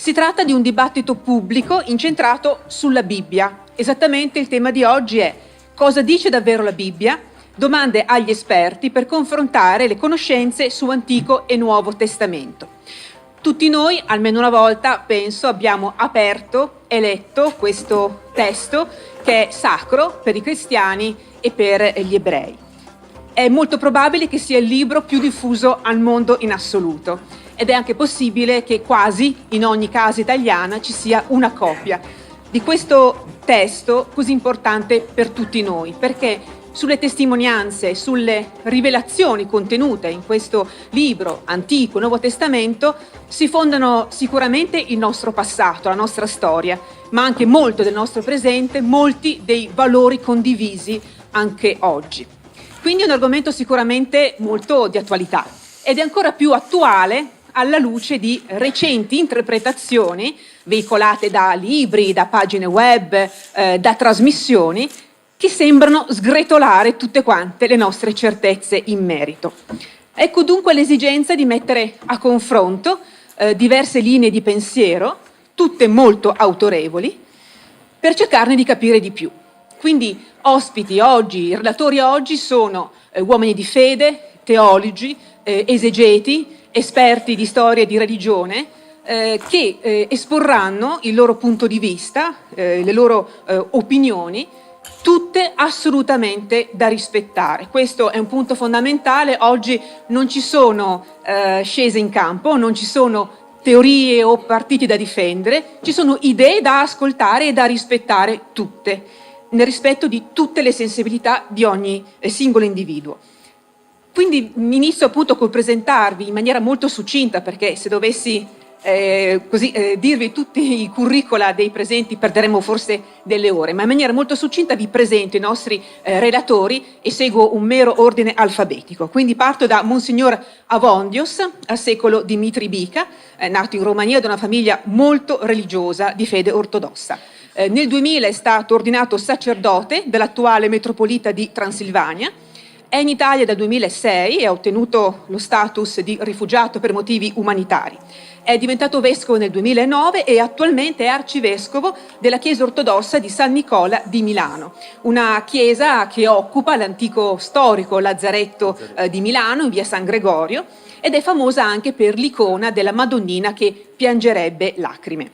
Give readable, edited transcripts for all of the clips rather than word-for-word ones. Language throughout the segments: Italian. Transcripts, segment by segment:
Si tratta di un dibattito pubblico incentrato sulla Bibbia. Esattamente il tema di oggi è: cosa dice davvero la Bibbia? Domande agli esperti per confrontare le conoscenze su Antico e Nuovo Testamento. Tutti noi, almeno una volta, penso, abbiamo aperto e letto questo testo che è sacro per i cristiani e per gli ebrei. È molto probabile che sia il libro più diffuso al mondo in assoluto ed è anche possibile che quasi in ogni casa italiana ci sia una copia di questo testo così importante per tutti noi, perché sulle testimonianze, sulle rivelazioni contenute in questo libro Antico, Nuovo Testamento, si fondano sicuramente il nostro passato, la nostra storia, ma anche molto del nostro presente, molti dei valori condivisi anche oggi. Quindi è un argomento sicuramente molto di attualità ed è ancora più attuale alla luce di recenti interpretazioni veicolate da libri, da pagine web, da trasmissioni, che sembrano sgretolare tutte quante le nostre certezze in merito. Ecco dunque l'esigenza di mettere a confronto diverse linee di pensiero, tutte molto autorevoli, per cercarne di capire di più. Quindi ospiti oggi, i relatori oggi sono uomini di fede, teologi, esegeti, esperti di storia e di religione, che esporranno il loro punto di vista, le loro opinioni, tutte assolutamente da rispettare. Questo è un punto fondamentale. Oggi non ci sono scese in campo, non ci sono teorie o partiti da difendere, ci sono idee da ascoltare e da rispettare tutte, nel rispetto di tutte le sensibilità di ogni singolo individuo. Quindi inizio appunto col presentarvi in maniera molto succinta, perché se dovessi dirvi tutti i curricula dei presenti perderemmo forse delle ore, ma in maniera molto succinta vi presento i nostri relatori e seguo un mero ordine alfabetico. Quindi parto da Monsignor Avondios, al secolo Dimitri Bica, nato in Romania da una famiglia molto religiosa di fede ortodossa. Nel 2000 è stato ordinato sacerdote dell'attuale metropolita di Transilvania. È in Italia dal 2006 e ha ottenuto lo status di rifugiato per motivi umanitari. È diventato vescovo nel 2009 e attualmente è arcivescovo della Chiesa ortodossa di San Nicola di Milano, una chiesa che occupa l'antico storico lazzaretto di Milano in via San Gregorio ed è famosa anche per l'icona della Madonnina che piangerebbe lacrime.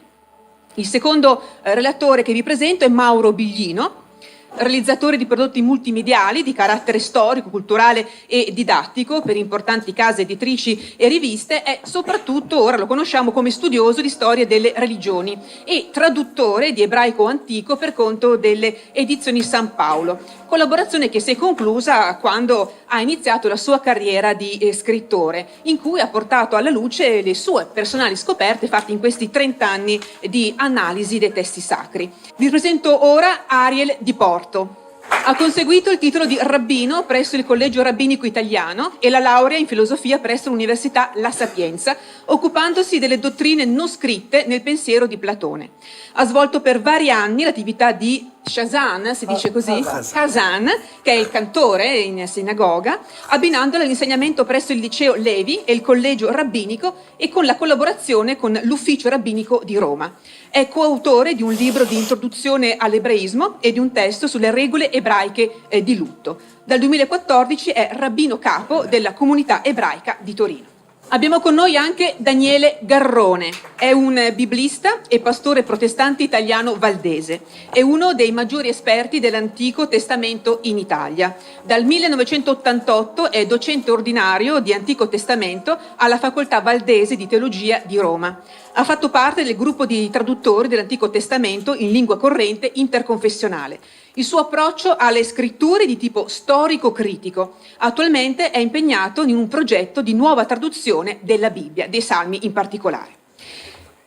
Il secondo relatore che vi presento è Mauro Biglino, realizzatore di prodotti multimediali di carattere storico, culturale e didattico per importanti case editrici e riviste. È soprattutto, ora lo conosciamo come studioso di storia delle religioni e traduttore di ebraico antico per conto delle edizioni San Paolo, collaborazione che si è conclusa quando ha iniziato la sua carriera di scrittore, in cui ha portato alla luce le sue personali scoperte fatte in questi 30 anni di analisi dei testi sacri. Vi presento ora Ariel Di Porto. Ha conseguito il titolo di rabbino presso il Collegio Rabbinico Italiano e la laurea in filosofia presso l'Università La Sapienza, occupandosi delle dottrine non scritte nel pensiero di Platone. Ha svolto per vari anni l'attività di Chazan, si dice così, Chazan, che è il cantore in sinagoga, abbinandola all'insegnamento presso il liceo Levi e il collegio rabbinico e con la collaborazione con l'ufficio rabbinico di Roma. È coautore di un libro di introduzione all'ebraismo e di un testo sulle regole ebraiche di lutto. Dal 2014 è rabbino capo della comunità ebraica di Torino. Abbiamo con noi anche Daniele Garrone, è un biblista e pastore protestante italiano valdese, è uno dei maggiori esperti dell'Antico Testamento in Italia. Dal 1988 è docente ordinario di Antico Testamento alla Facoltà Valdese di Teologia di Roma. Ha fatto parte del gruppo di traduttori dell'Antico Testamento in lingua corrente interconfessionale. Il suo approccio alle scritture di tipo storico-critico. Attualmente è impegnato in un progetto di nuova traduzione della Bibbia, dei Salmi in particolare.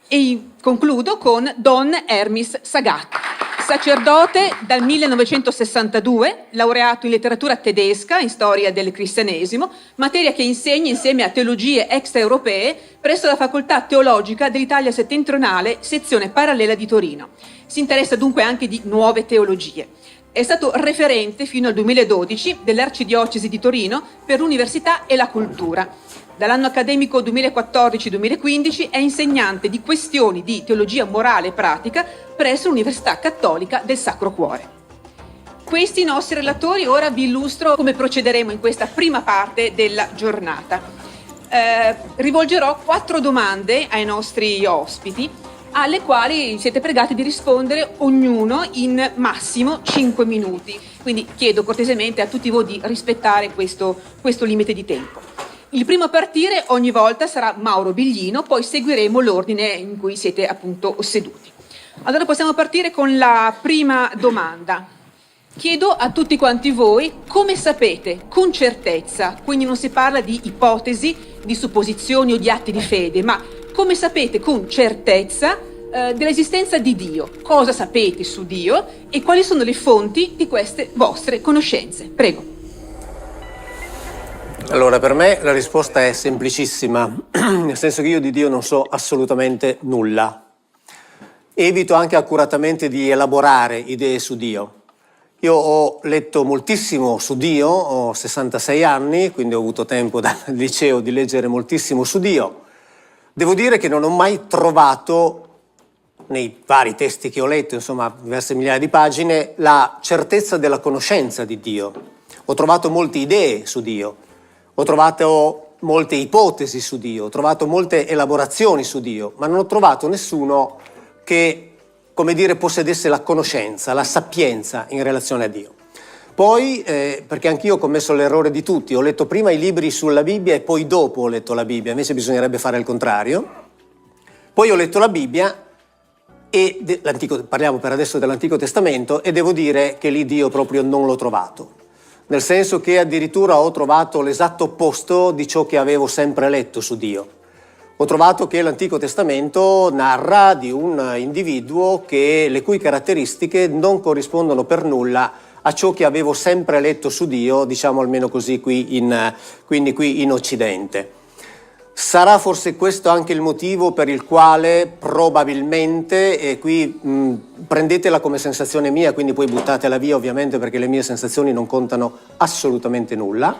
E concludo con Don Hermis Sagat, sacerdote dal 1962, laureato in letteratura tedesca, in storia del cristianesimo, materia che insegna insieme a teologie extraeuropee presso la Facoltà Teologica dell'Italia Settentrionale, sezione parallela di Torino. Si interessa dunque anche di nuove teologie. È stato referente fino al 2012 dell'Arcidiocesi di Torino per l'Università e la Cultura. Dall'anno accademico 2014-2015 è insegnante di questioni di teologia morale e pratica presso l'Università Cattolica del Sacro Cuore. Questi i nostri relatori, ora vi illustro come procederemo in questa prima parte della giornata. Rivolgerò 4 domande ai nostri ospiti, alle quali siete pregati di rispondere ognuno in massimo 5 minuti. Quindi chiedo cortesemente a tutti voi di rispettare questo limite di tempo. Il primo a partire ogni volta sarà Mauro Biglino, poi seguiremo l'ordine in cui siete appunto seduti. Allora possiamo partire con la prima domanda. Chiedo a tutti quanti voi come sapete con certezza, quindi non si parla di ipotesi, di supposizioni o di atti di fede, ma come sapete con certezza dell'esistenza di Dio, cosa sapete su Dio e quali sono le fonti di queste vostre conoscenze. Prego. Allora, per me la risposta è semplicissima, nel senso che io di Dio non so assolutamente nulla. Evito anche accuratamente di elaborare idee su Dio. Io ho letto moltissimo su Dio, ho 66 anni, quindi ho avuto tempo dal liceo di leggere moltissimo su Dio. Devo dire che non ho mai trovato, nei vari testi che ho letto, insomma diverse migliaia di pagine, la certezza della conoscenza di Dio. Ho trovato molte idee su Dio. Ho trovato molte ipotesi su Dio, ho trovato molte elaborazioni su Dio, ma non ho trovato nessuno che, come dire, possedesse la conoscenza, la sapienza in relazione a Dio. Poi, perché anch'io ho commesso l'errore di tutti, ho letto prima i libri sulla Bibbia e poi dopo ho letto la Bibbia, invece bisognerebbe fare il contrario. Poi ho letto la Bibbia, e parliamo per adesso dell'Antico Testamento, e devo dire che lì Dio proprio non l'ho trovato. Nel senso che addirittura ho trovato l'esatto opposto di ciò che avevo sempre letto su Dio. Ho trovato che l'Antico Testamento narra di un individuo le cui caratteristiche non corrispondono per nulla a ciò che avevo sempre letto su Dio, diciamo almeno così quindi qui in Occidente. Sarà forse questo anche il motivo per il quale probabilmente, e qui prendetela come sensazione mia, quindi poi buttatela via ovviamente perché le mie sensazioni non contano assolutamente nulla.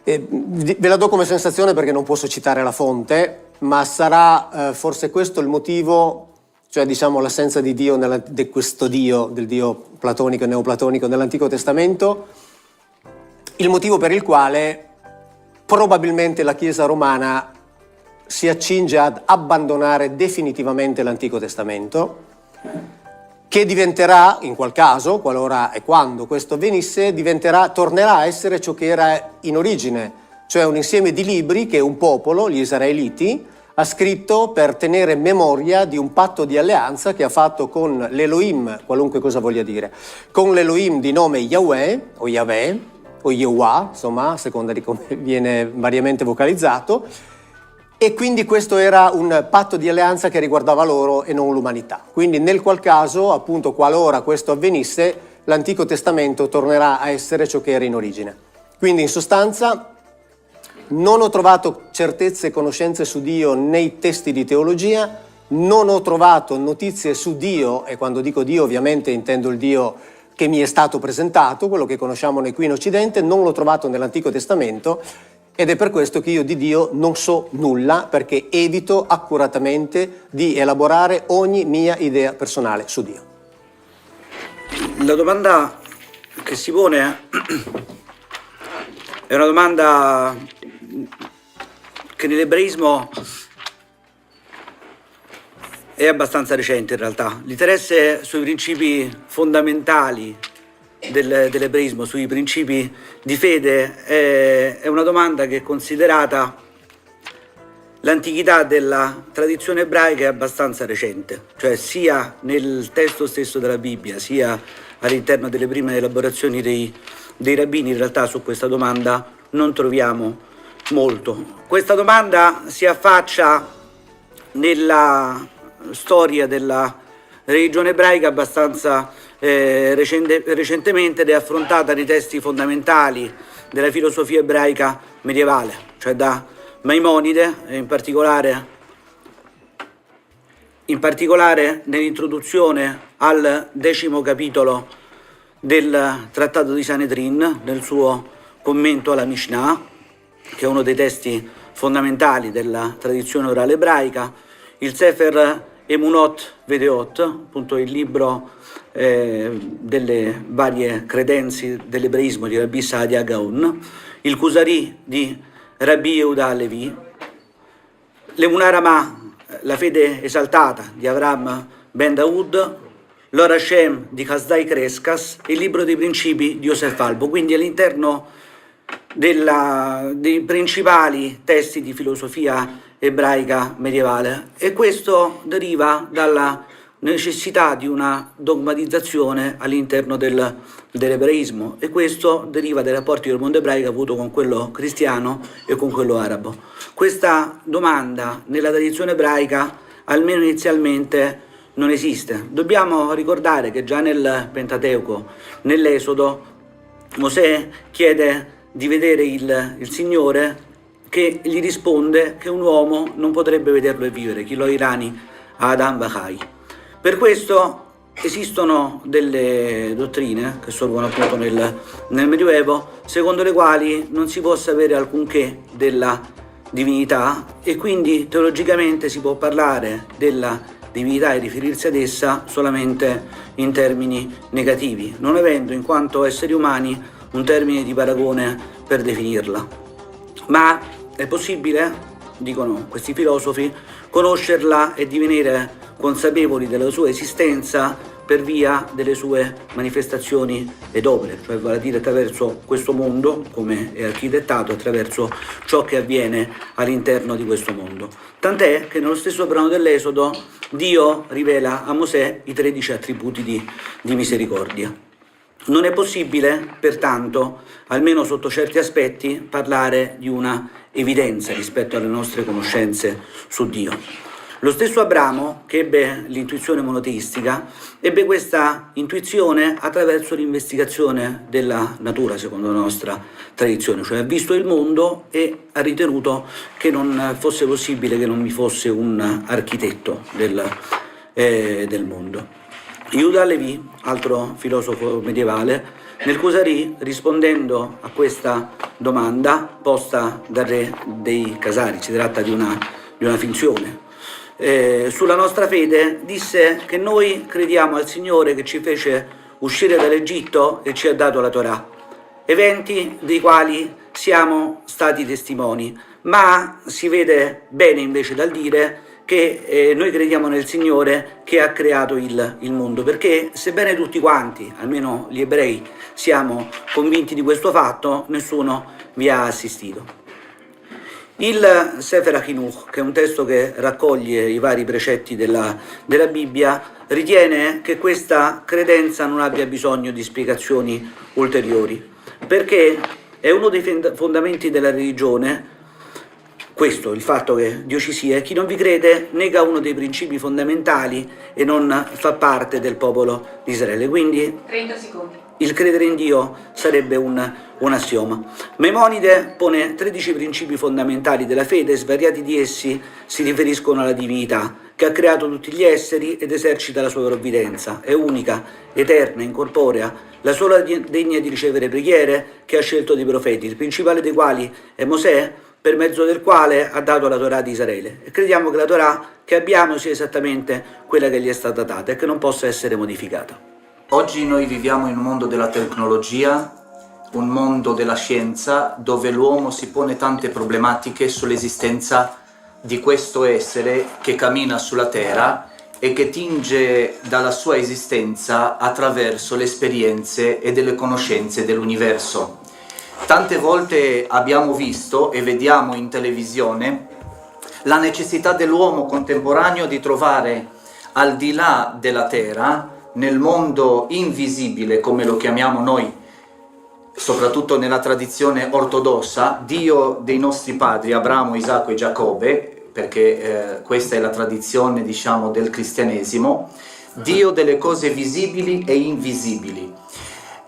Ve la do come sensazione perché non posso citare la fonte, ma sarà forse questo il motivo, cioè diciamo l'assenza di Dio, di questo Dio, del Dio platonico e neoplatonico nell'Antico Testamento, il motivo per il quale probabilmente la Chiesa romana si accinge ad abbandonare definitivamente l'Antico Testamento, che diventerà, in qual caso, qualora e quando questo avvenisse, tornerà a essere ciò che era in origine, cioè un insieme di libri che un popolo, gli Israeliti, ha scritto per tenere memoria di un patto di alleanza che ha fatto con l'Elohim, qualunque cosa voglia dire, con l'Elohim di nome Yahweh o Yahweh, o Yehovah, insomma, a seconda di come viene variamente vocalizzato, e quindi questo era un patto di alleanza che riguardava loro e non l'umanità. Quindi nel qual caso, appunto, qualora questo avvenisse, l'Antico Testamento tornerà a essere ciò che era in origine. Quindi in sostanza non ho trovato certezze e conoscenze su Dio nei testi di teologia, non ho trovato notizie su Dio, e quando dico Dio ovviamente intendo il Dio che mi è stato presentato, quello che conosciamo noi qui in Occidente, non l'ho trovato nell'Antico Testamento, ed è per questo che io di Dio non so nulla, perché evito accuratamente di elaborare ogni mia idea personale su Dio. La domanda che si pone è una domanda che nell'ebraismo è abbastanza recente in realtà. L'interesse sui principi fondamentali dell'ebraismo, sui principi di fede, è una domanda che, considerata l'antichità della tradizione ebraica, è abbastanza recente. Cioè sia nel testo stesso della Bibbia, sia all'interno delle prime elaborazioni dei rabbini, in realtà su questa domanda non troviamo molto. Questa domanda si affaccia nella storia della religione ebraica abbastanza recentemente, ed è affrontata nei testi fondamentali della filosofia ebraica medievale, cioè da Maimonide, in particolare nell'introduzione al 10° capitolo del Trattato di Sanedrin, nel suo commento alla Mishnah, che è uno dei testi fondamentali della tradizione orale ebraica, il Sefer Emunot Vedeot, appunto il libro delle varie credenze dell'ebraismo di Rabbi Saadia Gaon, il Kusari di Rabbi Yehuda Halevi, l'Emunah Ramah, la fede esaltata di Avram Ben Daud, l'Or Hashem di Hasdai Kreskas e il libro dei principi di Yosef Albo, quindi all'interno dei principali testi di filosofia ebraica medievale, e questo deriva dalla necessità di una dogmatizzazione all'interno dell'ebraismo, e questo deriva dai rapporti del mondo ebraico avuto con quello cristiano e con quello arabo. Questa domanda nella tradizione ebraica, almeno inizialmente, non esiste. Dobbiamo ricordare che già nel Pentateuco, nell'Esodo, Mosè chiede di vedere il Signore, che gli risponde che un uomo non potrebbe vederlo e vivere, chi lo irani Adam Vachai. Per questo esistono delle dottrine che sorgono appunto nel Medioevo, secondo le quali non si può sapere alcunché della divinità, e quindi teologicamente si può parlare della divinità e riferirsi ad essa solamente in termini negativi, non avendo in quanto esseri umani un termine di paragone per definirla. Ma è possibile, dicono questi filosofi, conoscerla e divenire consapevoli della sua esistenza per via delle sue manifestazioni ed opere, cioè vale a dire attraverso questo mondo, come è architettato, attraverso ciò che avviene all'interno di questo mondo. Tant'è che nello stesso brano dell'Esodo Dio rivela a Mosè i 13 attributi di misericordia. Non è possibile, pertanto, almeno sotto certi aspetti, parlare di una evidenza rispetto alle nostre conoscenze su Dio. Lo stesso Abramo, che ebbe l'intuizione monoteistica, ebbe questa intuizione attraverso l'investigazione della natura, secondo la nostra tradizione, cioè ha visto il mondo e ha ritenuto che non fosse possibile che non vi fosse un architetto del mondo. Yehuda Halevi, altro filosofo medievale, nel Kusari, rispondendo a questa domanda posta dal re dei Khazari, si tratta di una finzione, sulla nostra fede, disse che noi crediamo al Signore che ci fece uscire dall'Egitto e ci ha dato la Torah, eventi dei quali siamo stati testimoni, ma si vede bene invece dal dire che noi crediamo nel Signore che ha creato il mondo, perché sebbene tutti quanti, almeno gli ebrei, siamo convinti di questo fatto, nessuno vi ha assistito. Il Sefer HaChinuch, che è un testo che raccoglie i vari precetti della Bibbia, ritiene che questa credenza non abbia bisogno di spiegazioni ulteriori, perché è uno dei fondamenti della religione, questo, il fatto che Dio ci sia, e chi non vi crede nega uno dei principi fondamentali e non fa parte del popolo di Israele. Quindi 30 secondi. Il credere in Dio sarebbe un assioma. Maimonide pone 13 principi fondamentali della fede, e svariati di essi si riferiscono alla divinità, che ha creato tutti gli esseri ed esercita la sua provvidenza. È unica, eterna, incorporea, la sola degna di ricevere preghiere, che ha scelto dei profeti, il principale dei quali è Mosè, per mezzo del quale ha dato la Torah di Israele. E crediamo che la Torah che abbiamo sia esattamente quella che gli è stata data e che non possa essere modificata. Oggi noi viviamo in un mondo della tecnologia, un mondo della scienza, dove l'uomo si pone tante problematiche sull'esistenza di questo essere che cammina sulla terra e che tinge dalla sua esistenza attraverso le esperienze e delle conoscenze dell'universo. Tante volte abbiamo visto e vediamo in televisione la necessità dell'uomo contemporaneo di trovare al di là della terra, nel mondo invisibile, come lo chiamiamo noi, soprattutto nella tradizione ortodossa, Dio dei nostri padri, Abramo, Isacco e Giacobbe, perché questa è la tradizione, diciamo, del cristianesimo, Dio delle cose visibili e invisibili.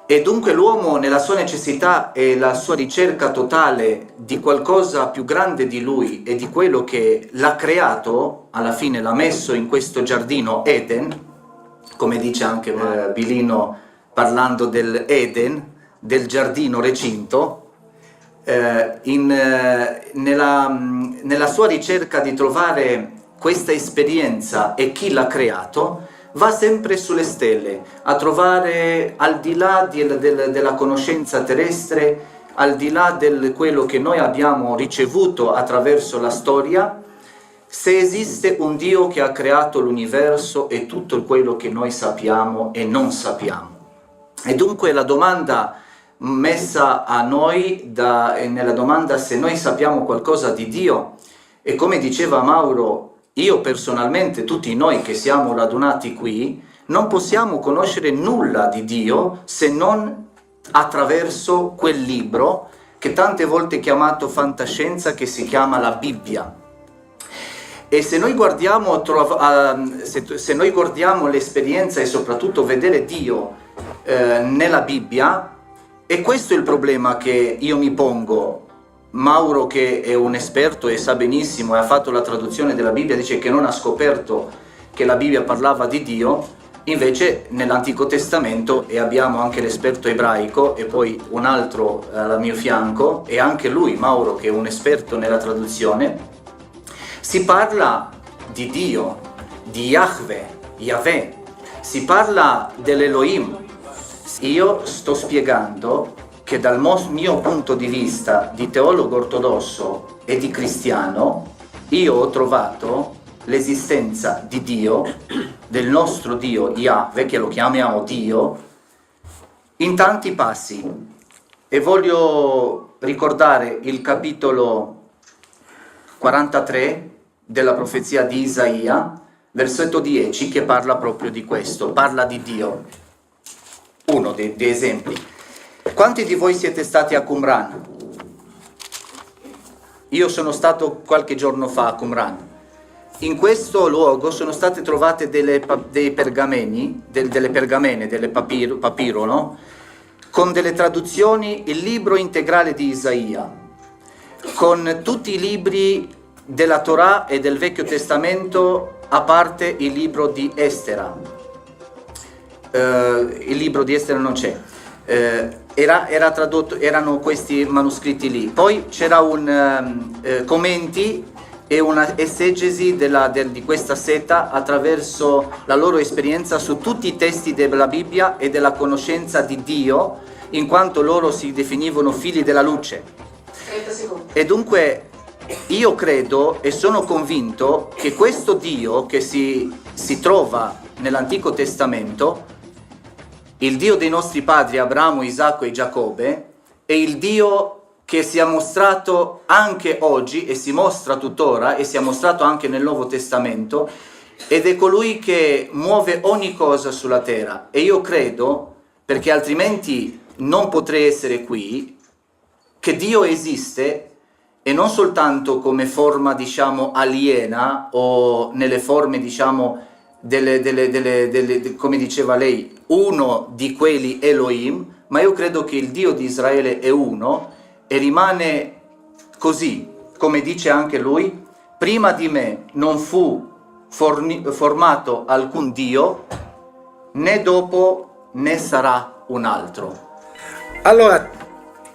E dunque l'uomo, nella sua necessità e la sua ricerca totale di qualcosa più grande di lui e di quello che l'ha creato, alla fine l'ha messo in questo giardino Eden, come dice anche Bilino parlando del Eden, del giardino recinto, nella sua ricerca di trovare questa esperienza e chi l'ha creato, va sempre sulle stelle, a trovare al di là della conoscenza terrestre, al di là di quello che noi abbiamo ricevuto attraverso la storia, se esiste un Dio che ha creato l'universo e tutto quello che noi sappiamo e non sappiamo. E dunque la domanda messa a noi, nella domanda se noi sappiamo qualcosa di Dio, e come diceva Mauro, io personalmente, tutti noi che siamo radunati qui, non possiamo conoscere nulla di Dio se non attraverso quel libro che tante volte è chiamato fantascienza, che si chiama la Bibbia. E se noi guardiamo, se noi guardiamo l'esperienza e soprattutto vedere Dio nella Bibbia, e questo è il problema che io mi pongo. Mauro, che è un esperto e sa benissimo e ha fatto la traduzione della Bibbia, dice che non ha scoperto che la Bibbia parlava di Dio, invece nell'Antico Testamento, e abbiamo anche l'esperto ebraico e poi un altro al mio fianco, e anche lui, Mauro, che è un esperto nella traduzione, si parla di Dio, di Yahweh, si parla dell'Elohim. Io sto spiegando che dal mio punto di vista di teologo ortodosso e di cristiano, io ho trovato l'esistenza di Dio, del nostro Dio Yahweh, che lo chiamiamo Dio, in tanti passi. E voglio ricordare il capitolo 43 della profezia di Isaia, versetto 10, che parla proprio di questo, parla di Dio. Uno dei esempi. Quanti di voi siete stati a Qumran? Io sono stato qualche giorno fa a Qumran. In questo luogo sono state trovate dei pergameni, delle pergamene, delle papiro, no? Con delle traduzioni, il libro integrale di Isaia, con tutti i libri della Torah e del Vecchio Testamento, a parte il libro di Estera. Il libro di Estera non c'è. Era tradotto, erano questi manoscritti lì. Poi c'era commenti e una esegesi di questa setta attraverso la loro esperienza su tutti i testi della Bibbia e della conoscenza di Dio, in quanto loro si definivano figli della luce. E dunque io credo e sono convinto che questo Dio che si trova nell'Antico Testamento, il Dio dei nostri padri Abramo, Isacco e Giacobbe, è il Dio che si è mostrato anche oggi e si mostra tuttora e si è mostrato anche nel Nuovo Testamento, ed è colui che muove ogni cosa sulla terra. E io credo, perché altrimenti non potrei essere qui, che Dio esiste, e non soltanto come forma, diciamo, aliena o nelle forme, diciamo, come diceva lei, uno di quelli Elohim, ma io credo che il Dio di Israele è uno e rimane così, come dice anche lui: prima di me non fu formato alcun Dio, né dopo ne sarà un altro. Allora,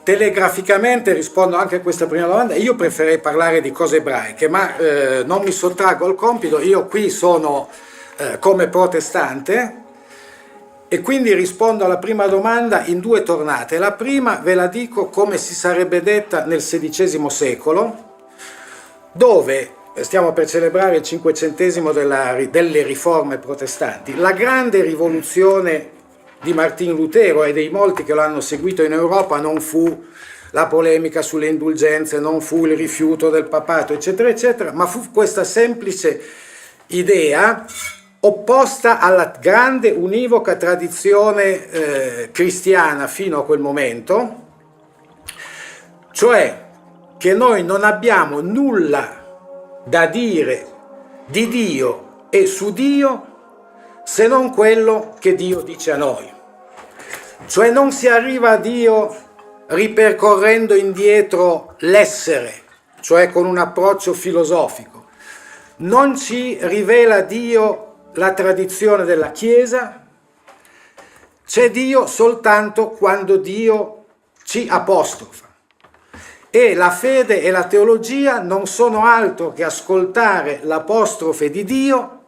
telegraficamente rispondo anche a questa prima domanda. Io preferirei parlare di cose ebraiche, ma non mi sottraggo al compito. Io qui sono come protestante e quindi rispondo alla prima domanda in due tornate. La prima ve la dico come si sarebbe detta nel XVI secolo, dove stiamo per celebrare il 500° delle riforme protestanti. La grande rivoluzione di Martin Lutero e dei molti che lo hanno seguito in Europa non fu la polemica sulle indulgenze, non fu il rifiuto del papato, eccetera, eccetera, ma fu questa semplice idea opposta alla grande univoca tradizione cristiana fino a quel momento, cioè che noi non abbiamo nulla da dire di Dio e su Dio se non quello che Dio dice a noi. Cioè non si arriva a Dio ripercorrendo indietro l'essere, cioè con un approccio filosofico. Non ci rivela Dio la tradizione della Chiesa, c'è Dio soltanto quando Dio ci apostrofa. E la fede e la teologia non sono altro che ascoltare l'apostrofe di Dio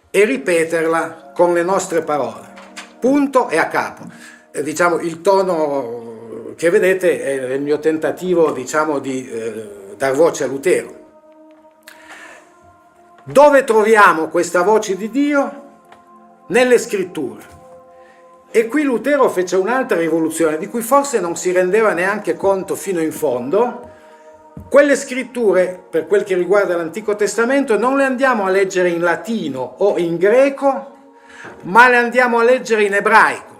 e ripeterla con le nostre parole. Punto e a capo. Diciamo, il tono che vedete è il mio tentativo, diciamo, di dar voce a Lutero. Dove troviamo questa voce di Dio? Nelle scritture. E qui Lutero fece un'altra rivoluzione di cui forse non si rendeva neanche conto fino in fondo. Quelle scritture, per quel che riguarda l'Antico Testamento, non le andiamo a leggere in latino o in greco, ma le andiamo a leggere in ebraico.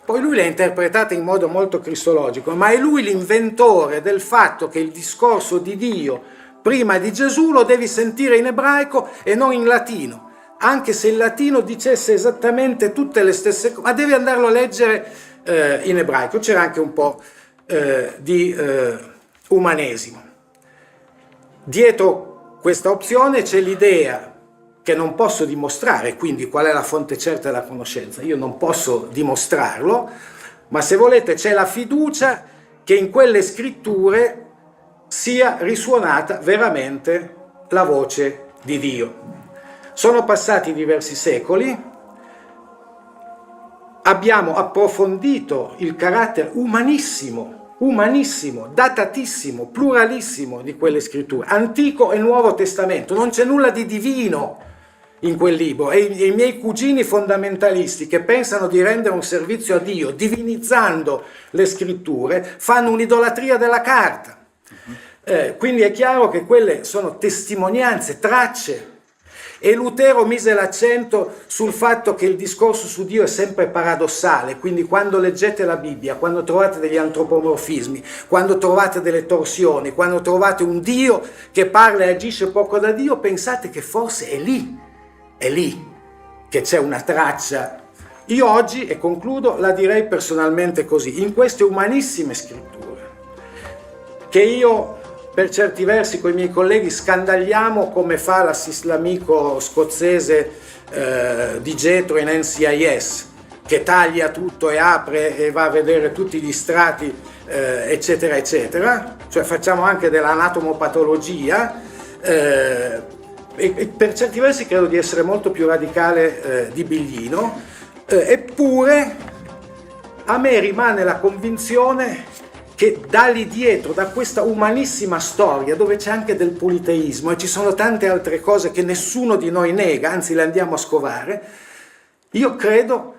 Poi lui le ha interpretate in modo molto cristologico, ma è lui l'inventore del fatto che il discorso di Dio prima di Gesù lo devi sentire in ebraico e non in latino. Anche se il latino dicesse esattamente tutte le stesse cose, ma devi andarlo a leggere in ebraico. C'era anche un po' di umanesimo. Dietro questa opzione c'è l'idea che non posso dimostrare, quindi qual è la fonte certa della conoscenza? Io non posso dimostrarlo, ma se volete c'è la fiducia che in quelle scritture sia risuonata veramente la voce di Dio. Sono passati diversi secoli, abbiamo approfondito il carattere umanissimo, datatissimo, pluralissimo di quelle scritture, Antico e Nuovo Testamento. Non c'è nulla di divino in quel libro, e i miei cugini fondamentalisti che pensano di rendere un servizio a Dio divinizzando le scritture fanno un'idolatria della carta. Quindi è chiaro che quelle sono testimonianze, tracce. E Lutero mise l'accento sul fatto che il discorso su Dio è sempre paradossale, quindi quando leggete la Bibbia, quando trovate degli antropomorfismi, quando trovate delle torsioni, quando trovate un Dio che parla e agisce poco da Dio, pensate che forse è lì che c'è una traccia. Io oggi, e concludo, la direi personalmente così: in queste umanissime scritture, che io per certi versi con i miei colleghi scandagliamo come fa l'amico scozzese di Getro in NCIS, che taglia tutto e apre e va a vedere tutti gli strati, eccetera, eccetera. Cioè facciamo anche dell'anatomopatologia, e per certi versi credo di essere molto più radicale di Biglino, eppure a me rimane la convinzione che da lì dietro, da questa umanissima storia, dove c'è anche del politeismo e ci sono tante altre cose che nessuno di noi nega, anzi le andiamo a scovare, io credo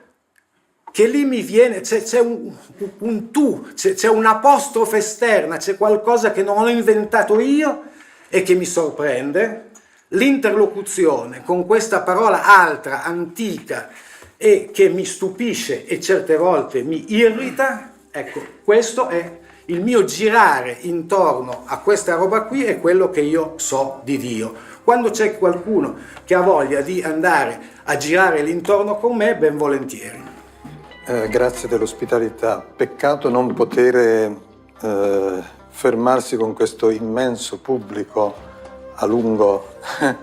che lì mi viene, c'è un tu, c'è un'apostrofe esterna, c'è qualcosa che non ho inventato io e che mi sorprende. L'interlocuzione con questa parola altra, antica, e che mi stupisce e certe volte mi irrita, ecco, questo è il mio girare intorno a questa roba qui, è quello che io so di Dio. Quando c'è qualcuno che ha voglia di andare a girare l'intorno con me, ben volentieri. Grazie dell'ospitalità. Peccato non poter fermarsi con questo immenso pubblico a lungo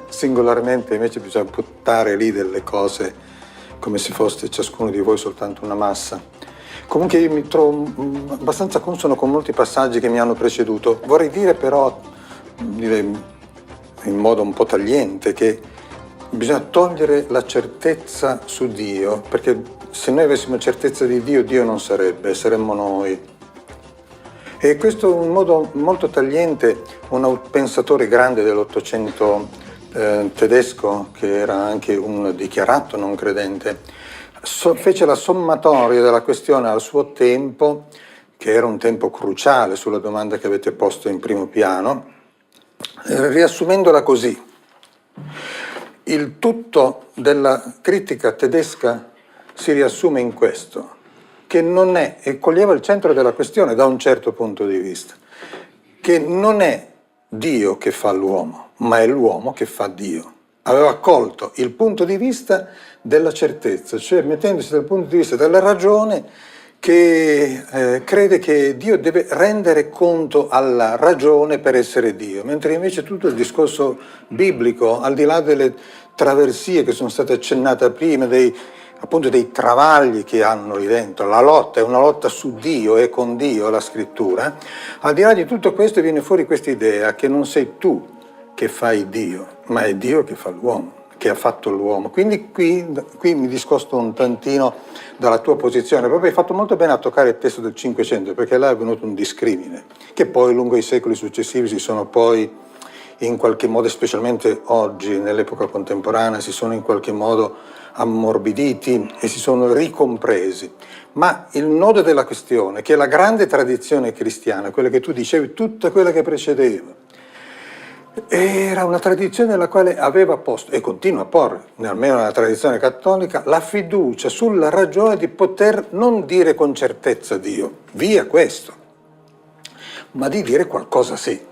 singolarmente, invece bisogna buttare lì delle cose come se foste ciascuno di voi soltanto una massa. Comunque io mi trovo abbastanza consono con molti passaggi che mi hanno preceduto. Vorrei dire però, in modo un po' tagliente, che bisogna togliere la certezza su Dio, perché se noi avessimo certezza di Dio, Dio non sarebbe, saremmo noi. E questo è un modo molto tagliente. Un pensatore grande dell'Ottocento tedesco, che era anche un dichiarato non credente, fece la sommatoria della questione al suo tempo, che era un tempo cruciale sulla domanda che avete posto in primo piano, riassumendola così: il tutto della critica tedesca si riassume in questo, che non è, e coglieva il centro della questione da un certo punto di vista, che non è Dio che fa l'uomo, ma è l'uomo che fa Dio. Aveva colto il punto di vista della certezza, cioè mettendosi dal punto di vista della ragione, che crede che Dio deve rendere conto alla ragione per essere Dio, mentre invece tutto il discorso biblico, al di là delle traversie che sono state accennate prima, dei appunto dei travagli che hanno lì dentro, la lotta è una lotta su Dio e con Dio, la scrittura, al di là di tutto questo viene fuori questa idea che non sei tu che fai Dio, ma è Dio che fa l'uomo, che ha fatto l'uomo. Quindi qui mi discosto un tantino dalla tua posizione, proprio hai fatto molto bene a toccare il testo del 500, perché là è venuto un discrimine, che poi lungo i secoli successivi si sono poi in qualche modo, specialmente oggi, nell'epoca contemporanea, si sono in qualche modo ammorbiditi e si sono ricompresi. Ma il nodo della questione è che la grande tradizione cristiana, quella che tu dicevi, tutta quella che precedeva, era una tradizione nella quale aveva posto, e continua a porre, almeno nella tradizione cattolica, la fiducia sulla ragione di poter non dire con certezza Dio, via questo, ma di dire qualcosa sì.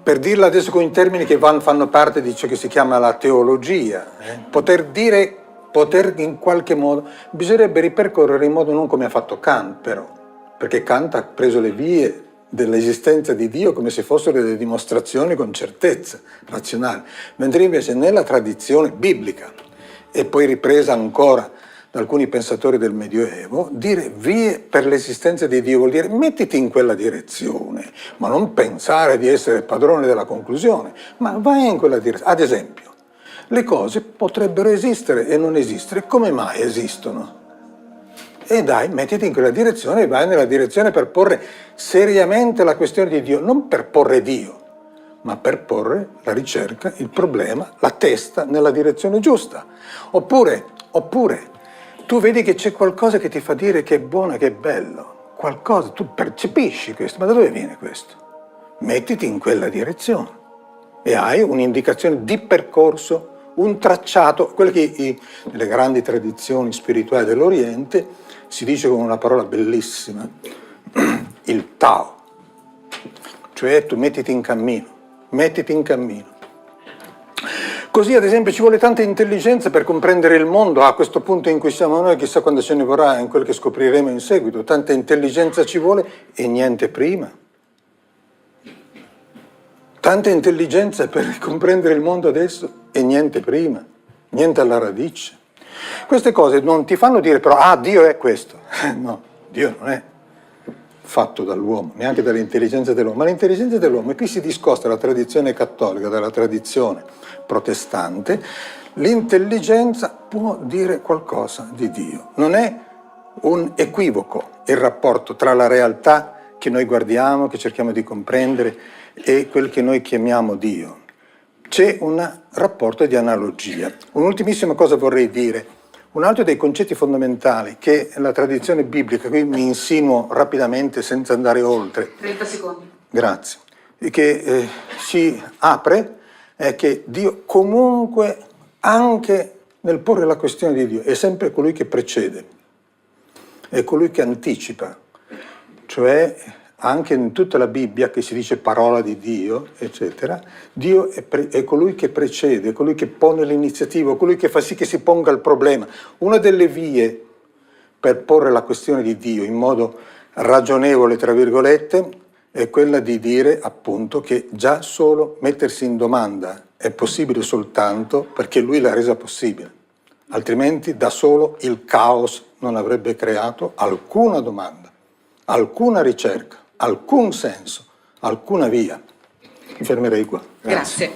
Per dirla adesso con i termini che fanno parte di ciò che si chiama la teologia, poter in qualche modo, bisognerebbe ripercorrere in modo non come ha fatto Kant però, perché Kant ha preso le vie dell'esistenza di Dio come se fossero delle dimostrazioni con certezza razionale, mentre invece nella tradizione biblica, e poi ripresa ancora da alcuni pensatori del Medioevo, dire vie per l'esistenza di Dio vuol dire mettiti in quella direzione, ma non pensare di essere padrone della conclusione, ma vai in quella direzione. Ad esempio, le cose potrebbero esistere e non esistere, come mai esistono? E dai, mettiti in quella direzione e vai nella direzione per porre seriamente la questione di Dio, non per porre Dio, ma per porre la ricerca, il problema, la testa nella direzione giusta. Oppure, tu vedi che c'è qualcosa che ti fa dire che è buono, che è bello, qualcosa, tu percepisci questo, ma da dove viene questo? Mettiti in quella direzione e hai un'indicazione di percorso, un tracciato, quello che nelle grandi tradizioni spirituali dell'Oriente si dice con una parola bellissima, il Tao, cioè tu mettiti in cammino. Così ad esempio ci vuole tanta intelligenza per comprendere il mondo, a questo punto in cui siamo noi, chissà quando ce ne vorrà in quel che scopriremo in seguito, tanta intelligenza ci vuole e niente prima. Tanta intelligenza per comprendere il mondo adesso e niente prima, niente alla radice. Queste cose non ti fanno dire però, Dio è questo. No, Dio non è fatto dall'uomo, neanche dall'intelligenza dell'uomo, ma l'intelligenza dell'uomo, e qui si discosta la tradizione cattolica dalla tradizione protestante, l'intelligenza può dire qualcosa di Dio. Non è un equivoco il rapporto tra la realtà che noi guardiamo, che cerchiamo di comprendere, e quel che noi chiamiamo Dio. C'è un rapporto di analogia. Un'ultimissima cosa vorrei dire. Un altro dei concetti fondamentali che la tradizione biblica, qui mi insinuo rapidamente senza andare oltre. 30 secondi. Grazie. Che si apre è che Dio comunque, anche nel porre la questione di Dio, è sempre colui che precede, è colui che anticipa, cioè anche in tutta la Bibbia che si dice parola di Dio, eccetera, Dio è colui che precede, è colui che pone l'iniziativa, colui che fa sì che si ponga il problema. Una delle vie per porre la questione di Dio in modo ragionevole, tra virgolette, è quella di dire appunto che già solo mettersi in domanda è possibile soltanto perché Lui l'ha resa possibile. Altrimenti da solo il caos non avrebbe creato alcuna domanda, alcuna ricerca, alcun senso, alcuna via. Mi fermerei qua. Grazie.